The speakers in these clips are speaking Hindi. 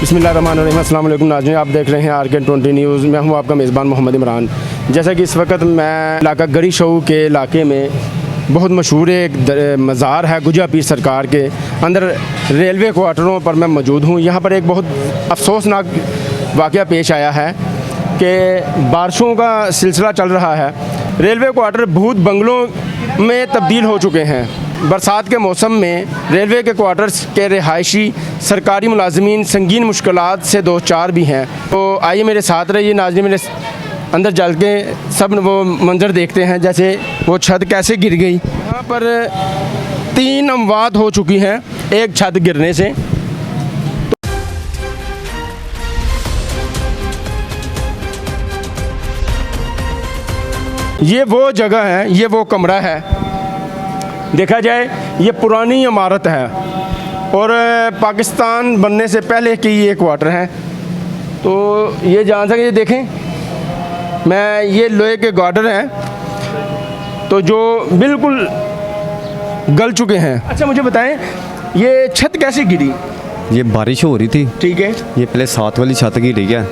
बिस्मिल्लाहिर्रहमानिर्रहीम। अस्सलाम वालेकुम नाज़रीन, आप देख रहे हैं RK20 न्यूज़। मैं हूं आपका मेज़बान मोहम्मद इमरान। जैसा कि इस वक्त मैं इलाका गरी शऊ के इलाके में बहुत मशहूर एक मज़ार है गुजा पीर सरकार के अंदर रेलवे क्वार्टरों पर मैं मौजूद हूँ। यहाँ पर एक बहुत अफसोसनाक वाक़या पेश आया है कि बारिशों का सिलसिला चल रहा है। रेलवे क्वार्टर भूत बंगलों में तब्दील हो चुके हैं। बरसात के मौसम में रेलवे के क्वार्टर्स के रिहायशी सरकारी मुलाजमीन संगीन मुश्किलात से दो चार भी हैं। तो आइए मेरे साथ रहिए नाज़रीन, मेरे अंदर चल के सब वो मंजर देखते हैं, जैसे वो छत कैसे गिर गई। यहाँ पर 3 अमवात हो चुकी हैं एक छत गिरने से। ये वो जगह है, ये वो कमरा है। देखा जाए ये पुरानी इमारत है और पाकिस्तान बनने से पहले की ये क्वार्टर है। तो ये जहाँ तक ये देखें, मैं ये लोहे के गार्डर हैं तो जो बिल्कुल गल चुके हैं। अच्छा मुझे बताएं, ये छत कैसे गिरी? ये बारिश हो रही थी, ठीक है। ये पहले 7 वाली छत गिरी है,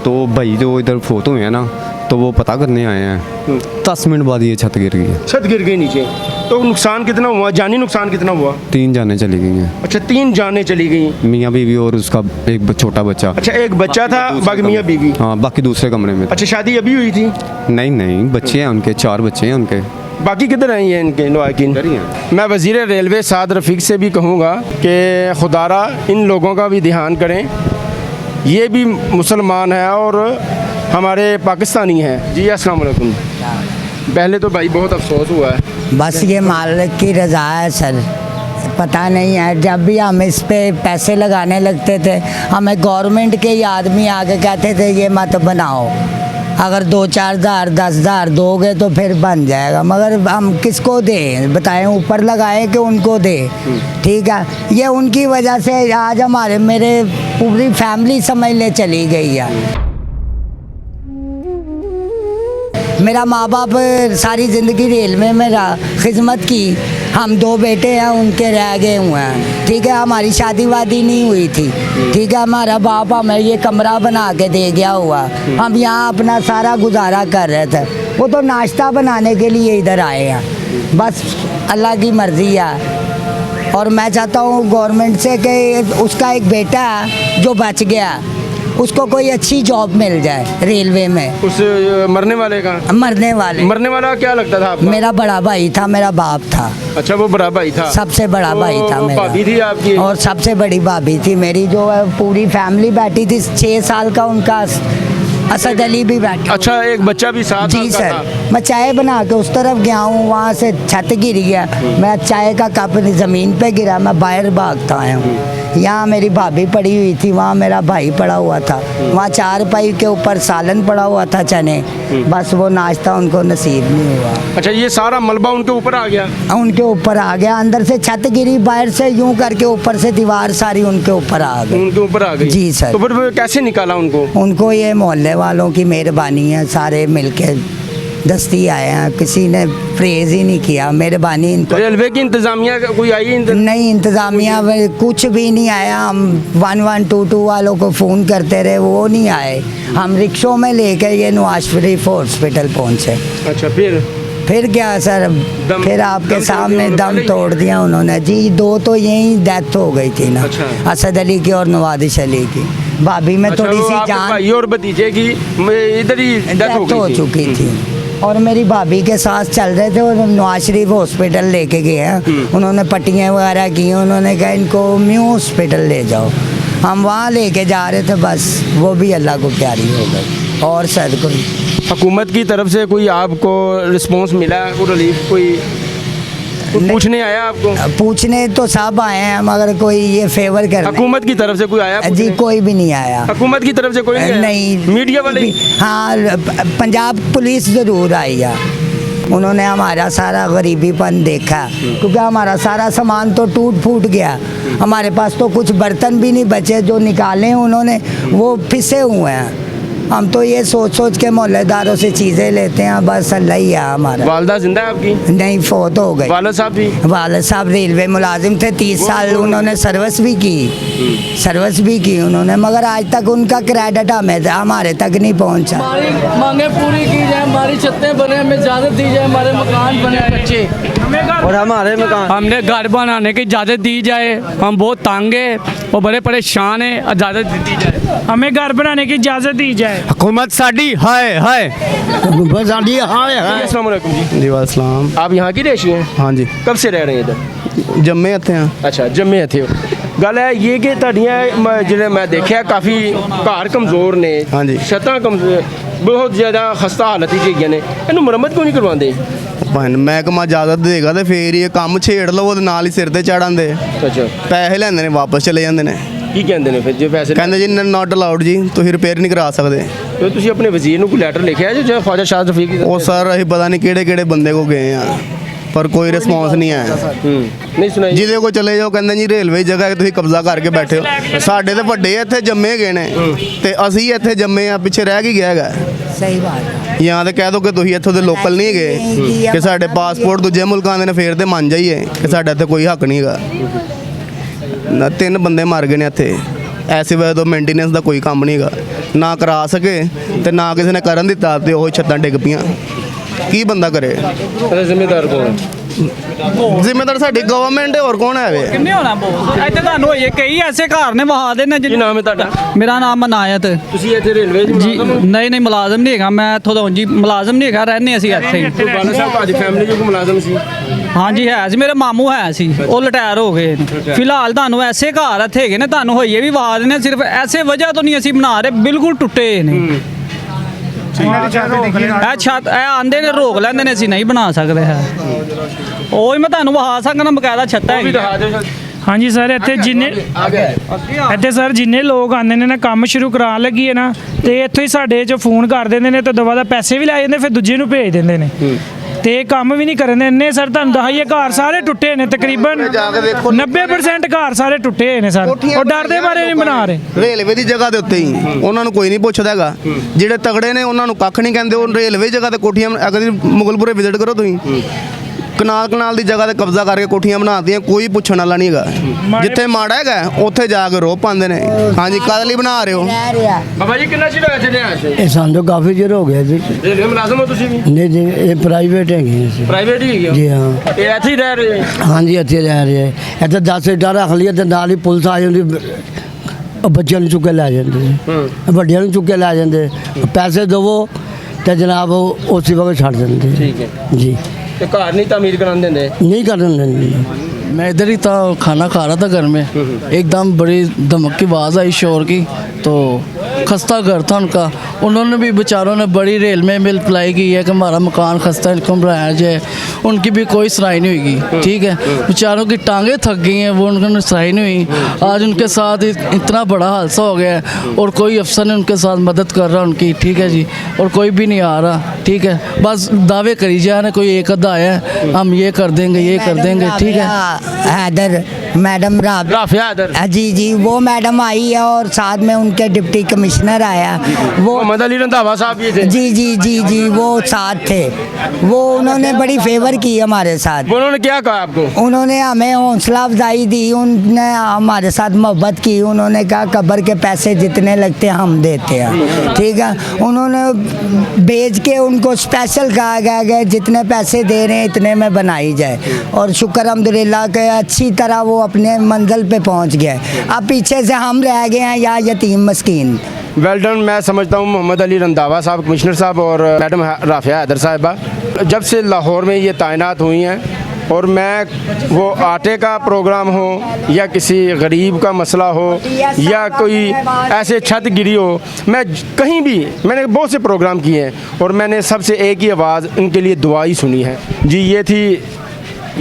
तो भाई जो इधर फोत हुए हैं ना, तो वो पता करने आए हैं। 10 मिनट बाद ये छत गिर गई। छत गिर गई नीचे। तो नुकसान कितना हुआ, जानी नुकसान कितना हुआ? 3 जानें चली गई हैं। अच्छा 3 जानें चली गई, मियाँ बीवी और उसका एक छोटा बच्चा। अच्छा एक बच्चा था, बाकी मियाँ बीवी। हाँ, बाकी दूसरे कमरे में। अच्छा शादी अभी हुई थी? नहीं, बच्चे हैं उनके, 4 बच्चे हैं उनके। बाकी किधर हैं ये इनके लवाकिन? मैं वज़ीर रेलवे साद रफ़ीक से भी कहूँगा कि खुदारा इन लोगों का भी ध्यान करें। ये भी मुसलमान है और हमारे पाकिस्तानी हैं। जी अस्सलाम वालेकुम। पहले तो भाई बहुत अफसोस हुआ है। बस ये मालिक की रज़ा है सर, पता नहीं है। जब भी हम इस पे पैसे लगाने लगते थे, हमें गवर्नमेंट के ही आदमी आके कहते थे ये मत बनाओ, अगर 2-4 हज़ार 10 हज़ार दोगे तो फिर बन जाएगा। मगर हम किसको दें बताएं, ऊपर लगाएं कि उनको दें? ठीक है, ये उनकी वजह से आज मेरे पूरी फैमिली समझ ले चली गई है। मेरा माँ बाप सारी ज़िंदगी रेलवे में खिदमत की, हम 2 बेटे हैं उनके रह गए हुए हैं। ठीक है, हमारी शादी वादी नहीं हुई थी। ठीक है, हमारा बाप हमें ये कमरा बना के दे गया हुआ, हम यहाँ अपना सारा गुजारा कर रहे थे। वो तो नाश्ता बनाने के लिए इधर आए हैं, बस अल्लाह की मर्ज़ी है। और मैं चाहता हूँ गवर्नमेंट से कि उसका एक बेटा है जो बच गया, उसको कोई अच्छी जॉब मिल जाए रेलवे में। उस मरने वाले का? मरने वाला क्या लगता था आपका? मेरा बड़ा भाई था, मेरा बाप था। अच्छा वो बड़ा भाई था? सबसे बड़ा भाई था मेरा। भाभी थी आपकी? और सबसे बड़ी भाभी थी मेरी, जो पूरी फैमिली बैठी थी। 6 साल का उनका असद अली भी बैठा। अच्छा एक बच्चा भी साथ? जी सर, मैं चाय बना के उस तरफ गया हूँ, वहाँ से छत गिर गया, मैं चाय का कप ज़मीन पे गिरा, मैं बाहर भागता आया हूँ। यहाँ मेरी भाभी पड़ी हुई थी, वहाँ मेरा भाई पड़ा हुआ था, वहाँ 4 पाई के ऊपर सालन पड़ा हुआ था, चने। बस वो नाश्ता उनको नसीब नहीं हुआ। अच्छा ये सारा मलबा उनके ऊपर आ गया? उनके ऊपर आ गया, अंदर से छत गिरी, बाहर से यूं करके ऊपर से दीवार सारी उनके ऊपर आ गई। उनके ऊपर आ गई? जी सर। तो फिर कैसे निकाला उनको? उनको ये मोहल्ले वालों की मेहरबानी है, सारे मिलके दस्ती आए हैं, किसी ने प्रेज ही नहीं किया, मेहरबानी। रेलवे की इंतजामिया कोई आई? नहीं, इंतजामिया कुछ भी नहीं आया। हम 1122 वालों को फ़ोन करते रहे, वो नहीं आए। हम रिक्शों में लेके ये नवाज शरीफ हॉस्पिटल पहुँचे। अच्छा फिर क्या सर, फिर आपके सामने दम तोड़ दिया उन्होंने। जी 2 तो यही डेथ हो गई थी ना। अच्छा। असद अली की और नवाजिश अली की। भाभी में थोड़ी सी जान और भतीजे की इधर ही डेथ हो चुकी थी। और मेरी भाभी के साथ चल रहे थे और नवाज शरीफ हॉस्पिटल लेके गए हैं। उन्होंने पट्टियाँ वगैरह की, उन्होंने कहा इनको म्यू हॉस्पिटल ले जाओ। हम वहाँ लेके जा रहे थे, बस वो भी अल्लाह को प्यारी हो गई। और सर कोई हुकूमत की तरफ से कोई आपको रिस्पॉन्स मिला, कोई रिलीफ, कोई पूछने आया आपको? पूछने तो सब आए हैं, मगर कोई ये फेवर कर। हुकूमत की तरफ से कोई आया? जी कोई भी नहीं आया। हुकूमत की तरफ से कोई नहीं? मीडिया वाले? हाँ, पंजाब पुलिस ज़रूर आई है। उन्होंने हमारा सारा गरीबीपन देखा, क्योंकि हमारा सारा सामान तो टूट फूट गया। हमारे पास तो कुछ बर्तन भी नहीं बचे, जो निकाले उन्होंने वो पिसे हुए हैं। हम तो ये सोच सोच के मोहल्लेदारों से चीज़ें लेते हैं, बस अल्लाह ही है हमारा। वालदा जिंदा है आपकी? नहीं, फोत हो गई। वालिद साहब भी? वालिद साहब रेलवे मुलाजिम थे, 30 साल उन्होंने सर्विस भी की उन्होंने, मगर आज तक उनका क्रेडिट हमारे तक नहीं पहुंचा। हमारी मांगे पूरी की जाए, हमारी छतें बने, हमें इजाज़त दी जाए, हमारे मकान बने कच्चे और हमारे मकान, हमने घर बनाने की इजाज़त दी जाए। हम बहुत तंग है और बड़े परेशान हैं, इजाज़त दी जाए, हमें घर बनाने की इजाज़त दी जाए। हुकूमत साडी हाय हाय अस्सलाम वालेकुम जी। जी वालेकुम। आप यहाँ की रेशी हैं? हाँ जी, कब से रह रहे हैं इधर? जम्मे ਇੱਥੇ ਆ। अच्छा जम्मे इत्थे हो। गल है ये कि ਤੁਹਾਡੀਆਂ ਜਿਹੜੇ ਮੈਂ ਦੇਖਿਆ ਕਾਫੀ ਘਰ ਕਮਜ਼ੋਰ ਨੇ, ਹਾਂਜੀ। ਛੱਤਾਂ ਕਮਜ਼ੋਰ, ਬਹੁਤ ਜ਼ਿਆਦਾ ਖਸਤਾ ਹਾਲਤ ਵਿੱਚ ਹੈਗੀਆਂ ਨੇ, ਇਹਨੂੰ ਮੁਰੰਮਤ ਕਿਉਂ ਨਹੀਂ ਕਰਵਾਉਂਦੇ? ਭਾਵੇਂ ਮਹਿਕਮਾ ਇਜਾਜ਼ਤ ਦੇਗਾ ਤੇ ਫੇਰ ਹੀ ਇਹ ਕੰਮ ਛੇੜ ਲਓ, ਉਹਦੇ ਨਾਲ ਹੀ ਸਿਰ ਤੇ ਚੜਾਂਦੇ ਅੱਛਾ, ਪੈਸੇ ਲੈਂਦੇ ਨੇ, ਵਾਪਸ ਚਲੇ ਜਾਂਦੇ ਨੇ। ਕੀ ਕਹਿੰਦੇ ਨੇ ਫਿਰ ਜੇ ਪੈਸੇ ਕਹਿੰਦੇ ਜੀ ਨਾਟ ਅਲਾਉਡ ਜੀ, ਤੁਸੀਂ ਰਿਪੇਅਰ ਨਹੀਂ ਕਰਾ ਸਕਦੇ। ਤੇ ਤੁਸੀਂ ਆਪਣੇ ਵਜ਼ੀਰ ਨੂੰ ਕੋਈ ਲੈਟਰ ਲਿਖਿਆ ਜੇ ਖਵਾਜਾ ਸ਼ਾਹ ਰਫੀਕ ਦਾ? ਉਹ ਸਰ ਅਸੀਂ ਪਤਾ ਨਹੀਂ ਕਿਹੜੇ ਕਿਹੜੇ ਬੰਦੇ ਕੋ ਗਏ ਆ, ਪਰ ਕੋਈ ਰਿਸਪੌਂਸ ਨਹੀਂ ਆਇਆ। ਨਹੀਂ ਸੁਣਾਈ? ਜਿਹਦੇ ਕੋ ਚਲੇ ਜਾਓ ਕਹਿੰਦੇ ਜੀ ਰੇਲਵੇ ਜਗ੍ਹਾ ਹੈ, ਤੁਸੀਂ ਕਬਜ਼ਾ ਕਰਕੇ ਬੈਠੇ ਹੋ। ਸਾਡੇ ਤੇ ਵੱਡੇ ਇੱਥੇ ਜੰਮੇ ਗਏ ਨੇ ਤੇ ਅਸੀਂ ਇੱਥੇ ਜੰਮੇ ਆ, ਪਿੱਛੇ ਰਹਿ ਕੀ ਗਿਆ ਹੈਗਾ। सही बात है। ਜਾਂ ਤੇ ਕਹਿ ਦੋ ਕਿ ਤੁਸੀਂ ਇੱਥੋਂ ਦੇ ਲੋਕਲ ਨਹੀਂ ਹੈਗੇ, ਕਿ ਸਾਡੇ ਪਾਸਪੋਰਟ ਦੂਜੇ ਮੁਲਕਾਂ ਦੇ ਨੇ, ਫੇਰ ਤੇ ਮੰਨ ਜਾਈਏ ਕਿ ਸਾਡਾ ਇੱਥੇ ਕੋਈ ਹੱਕ ਨਹੀਂ ਹੈਗਾ। ਨਾ 3 ਬੰਦੇ ਮਰ ਗਏ ਨੇ ਇੱਥੇ, ਐਸੀ ਵਜ੍ਹਾ ਤੋਂ ਮੇਨਟੇਨੈਂਸ ਦਾ ਕੋਈ ਕੰਮ ਨਹੀਂ ਹੈਗਾ, ਨਾ ਕਰਾ ਸਕੇ ਤੇ ਨਾ ਕਿਸੇ ਨੇ ਕਰਨ ਦਿੱਤਾ, ਤੇ ਉਹ ਛੱਤਾਂ ਡਿੱਗ ਪਈਆਂ। ਕੀ ਬੰਦਾ ਕਰੇ? ਇਹਦਾ ਜ਼ਿੰਮੇਦਾਰ ਕੌਣ ਹੈ? ਜ਼ਿੰਮੇਦਾਰ ਸਾਡੀ ਗਵਰਨਮੈਂਟ ਹੈ, ਹੋਰ ਕੌਣ ਹੈ ਵੇ? ਕਿੰਨੇ ਹੋਣਾ ਬਹੁਤ ਇੱਥੇ ਤੁਹਾਨੂੰ ਹੋਈਏ ਕਈ ਐਸੇ ਘਰ ਨੇ ਵਹਾ ਦੇ ਨੇ ਕੀ ਨਾਮ ਹੈ ਤੁਹਾਡਾ? ਮੇਰਾ ਨਾਮ ਅਨਾਇਤ ਤੁਸੀਂ ਇੱਥੇ ਰੇਲਵੇ ਦੀ ਜੀ। ਨਹੀਂ ਮੁਲਾਜ਼ਮ ਨਹੀਂ ਹੈਗਾ ਮੈਂ ਇੱਥੋਂ ਦਾ, ਜੀ ਮੁਲਾਜ਼ਮ ਨਹੀਂ ਹੈਗਾ, ਰਹਿੰਦੇ ਅਸੀਂ ਇੱਥੇ ਹੀ। ਬਾਲਾ ਸਾਹਿਬ ਭਾਜੀ ਫੈਮਿਲੀ ਜੋ ਕੋਈ ਮੁਲਾਜ਼ਮ ਸੀ? ਹਾਂਜੀ ਹੈ ਸੀ, ਮੇਰੇ ਮਾਮੂ ਹੈ ਸੀ, ਉਹ ਰਿਟਾਇਰ ਹੋ ਗਏ ਨੇ। ਫਿਲਹਾਲ ਤੁਹਾਨੂੰ ਐਸੇ ਘਰ ਇੱਥੇ ਹੈਗੇ ਨੇ, ਤੁਹਾਨੂੰ ਹੋਈਏ ਵੀ ਵਹਾ ਦੇ ਨੇ, ਸਿਰਫ ਐਸੇ ਵਜ੍ਹਾ ਤੋਂ ਨਹੀਂ ਅਸੀਂ ਬਣਾ ਰਹੇ, ਬਿਲਕੁਲ ਟੁੱਟੇ ਨੇ। ਇਹ ਛੱਤ ਇਹ ਆਂਦੇ ਨੇ ਰੋਕ ਲੈਂਦੇ ਨੇ, ਅਸੀਂ ਨਹੀਂ ਬਣਾ ਸਕਦੇ ਹੈ। ਉਹ ਹੀ ਮੈਂ ਤੁਹਾਨੂੰ ਵਹਾ ਸਕਦਾ, ਬਕਾਇਦਾ ਛੱਤਾਂ ਵੀ ਹੈਗੀਆਂ। ਦਿਖਾ ਦਿਓ ਸਰ। ਹਾਂਜੀ ਸਰ, ਇੱਥੇ ਸਰ ਜਿੰਨੇ ਲੋਕ ਆਉਂਦੇ ਨੇ ਨਾ ਕੰਮ ਸ਼ੁਰੂ ਕਰਾਉਣ ਲੱਗੀਏ ਨਾ, ਤੇ ਇੱਥੋਂ ਹੀ ਸਾਡੇ ਚੋਂ ਫੋਨ ਕਰ ਦਿੰਦੇ ਨੇ, ਤੇ ਦਵਾ ਦਾ ਪੈਸੇ ਵੀ ਲੈ ਜਾਂਦੇ, ਫਿਰ ਦੂਜੇ ਨੂੰ ਭੇਜ ਦਿੰਦੇ ਨੇ, ਤੇ ਕੰਮ ਵੀ ਨਹੀਂ ਕਰਨ ਦਿੰਦੇ। ਸਰ ਤੁਹਾਨੂੰ ਦਹਾਈਏ ਘਰ ਸਾਰੇ ਟੁੱਟੇ ਨੇ, ਤਕਰੀਬਨ 90% ਘਰ ਸਾਰੇ ਟੁੱਟੇ ਹੋਏ ਨੇ ਸਰ, ਉਹ ਡਰ ਦੇ ਬਾਰੇ ਨਹੀਂ ਬਣਾ ਰਹੇ। ਰੇਲਵੇ ਦੀ ਜਗ੍ਹਾ ਦੇ ਉੱਤੇ ਹੀ ਉਹਨਾਂ ਨੂੰ ਕੋਈ ਨਹੀਂ ਪੁੱਛਦਾ ਹੈਗਾ, ਜਿਹੜੇ ਤਗੜੇ ਨੇ ਉਹਨਾਂ ਨੂੰ ਕੱਖ ਨਹੀਂ ਕਹਿੰਦੇ। ਉਹ ਰੇਲਵੇ ਜਗ੍ਹਾ ਤੇ ਕੋਠੀਆਂ, ਅਗਰ ਮੁਗਲਪੁਰੇ ਵਿਜ਼ਿਟ ਕਰੋ ਤੁਸੀਂ, ਕਨਾਲ ਦੀ ਜਗ੍ਹਾ ਤੇ ਕਬਜ਼ਾ ਕਰਕੇ ਕੋਠੀਆਂ ਬਣਾਉਂਦੀਆਂ, ਕੋਈ ਪੁੱਛਣ ਵਾਲਾ ਨਹੀਂ ਹੈਗਾ। ਜਿੱਥੇ ਮਾੜਾ ਹੈਗਾ ਉੱਥੇ ਜਾ ਕੇ ਰੋਹ ਪਾਉਂਦੇ ਨੇ। ਹਾਂਜੀ, ਕਦ ਲਈ ਬਣਾ ਰਹੇ ਹੋ? ਬਾਬਾ ਜੀ ਕਿੰਨਾ ਚਿਰ ਹੋਇਆ ਇੱਥੇ ਰਿਹਾ ਸੀ? ਇਹ ਸਾਨੂੰ ਤਾਂ ਕਾਫੀ ਚਿਰ ਹੋ ਗਿਆ ਜੀ। ਰੇਲਵੇ ਮੁਲਾਜ਼ਮ ਹੋ ਤੁਸੀਂ ਵੀ? ਨਹੀਂ ਜੀ, ਇਹ ਪ੍ਰਾਈਵੇਟ ਹੈਗੇ ਅਸੀਂ। ਪ੍ਰਾਈਵੇਟ ਹੀ ਹੈਗੇ ਹੋ? ਜੀ ਹਾਂ। ਇਹ ਇੱਥੇ ਹੀ ਰਹਿ ਰਹੇ ਹੋ? ਹਾਂਜੀ, ਇੱਥੇ ਰਹਿ ਰਹੇ। ਇੱਥੇ 10 ਇੱਟਾਂ ਰੱਖ ਲਈਏ ਤੇ ਨਾਲ ਹੀ ਪੁਲਿਸ ਆ ਜਾਂਦੀ, ਉਹ ਬੱਚਿਆਂ ਨੂੰ ਚੁੱਕ ਕੇ ਲੈ ਜਾਂਦੇ, ਵੱਡਿਆਂ ਨੂੰ ਚੁੱਕ ਕੇ ਲੈ ਜਾਂਦੇ। ਪੈਸੇ ਦੇਵੋ ਤੇ ਜਨਾਬ ਉਹ ਉਸੇ ਵਕਤ ਛੱਡ ਦਿੰਦੇ। ਠੀਕ ਹੈ ਜੀ, ਤੇ ਘਰ ਨਹੀਂ ਤਾਮੀਰ ਕਰਾਉਣ ਦਿੰਦੇ? नहीं करने देंगे। मैं इधर ही था, खाना खा रहा था घर में, एकदम बड़ी धमक की आवाज़ आई शोर की, तो खस्ता घर था उनका। उन्होंने भी बेचारों ने बड़ी रेल में मिल अप्लाई की है कि हमारा मकान खस्ता इनकम बनाया जाए, उनकी भी कोई सुनाई नहीं होगी। ठीक है, बेचारों की टांगें थक गई हैं, वो उनकी सुनाई नहीं हुई। आज उनके साथ इतना बड़ा हादसा हो गया है और कोई अफसर ने उनके साथ मदद कर रहा उनकी। ठीक है जी, और कोई भी नहीं आ रहा। ठीक है, बस दावे करी जा रहे, कोई एक अद्धा आया हम ये कर देंगे, ये कर देंगे। ठीक है, हैदर मैडम राफिया हैदर। जी जी, वो मैडम आई है और साथ में उनके डिप्टी कमिश्नर आया, वो मोहम्मद अली रंधावा साहब भी थे? जी जी जी जी, वो साथ थे। वो उन्होंने बड़ी फेवर की हमारे साथ। उन्होंने क्या कहा आपको? उन्होंने हमें हौसला अफजाई दी, उनने हमारे साथ मोहब्बत की। उन्होंने कहा कब्र के पैसे जितने लगते हैं हम देते हैं। ठीक है, उन्होंने भेज के उनको स्पेशल कहा गया कि जितने पैसे दे रहे हैं इतने में बनाई जाए, और शुक्र अल्हम्दुलिल्लाह के अच्छी तरह वो अपने मंजिल पे पहुंच गए। अब पीछे से हम रह गए हैं या यतीम मस्कीन। Well done. मैं समझता हूँ मोहम्मद अली रंधावा साहब कमिश्नर साहब और मैडम राफिया हैदर साहिबा जब से लाहौर में ये तैनात हुई हैं, और मैं वो आटे का प्रोग्राम हो या किसी गरीब का मसला हो या कोई ऐसे छत गिरी हो, मैं कहीं भी मैंने बहुत से प्रोग्राम किए हैं और मैंने सबसे एक ही आवाज़ उनके लिए दुआ ही सुनी है। जी, ये थी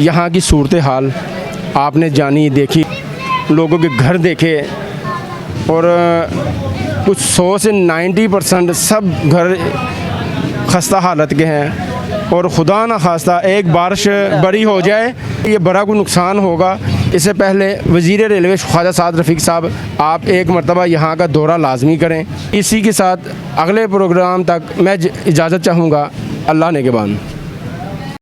यहाँ की सूरत हाल। आपने जानी, देखी, लोगों के घर देखे, और कुछ 100 से 90% सब घर खस्ता हालत के हैं, और खुदा न खास्ता एक बारिश बड़ी हो जाए, ये बड़ा कोई नुकसान होगा इससे पहले वज़ीर रेलवे ख्वाजा साद रफ़ीक साहब, आप एक मरतबा यहाँ का दौरा लाजमी करें। इसी के साथ अगले प्रोग्राम तक मैं इजाज़त चाहूँगा। अल्लाह ने के बाद।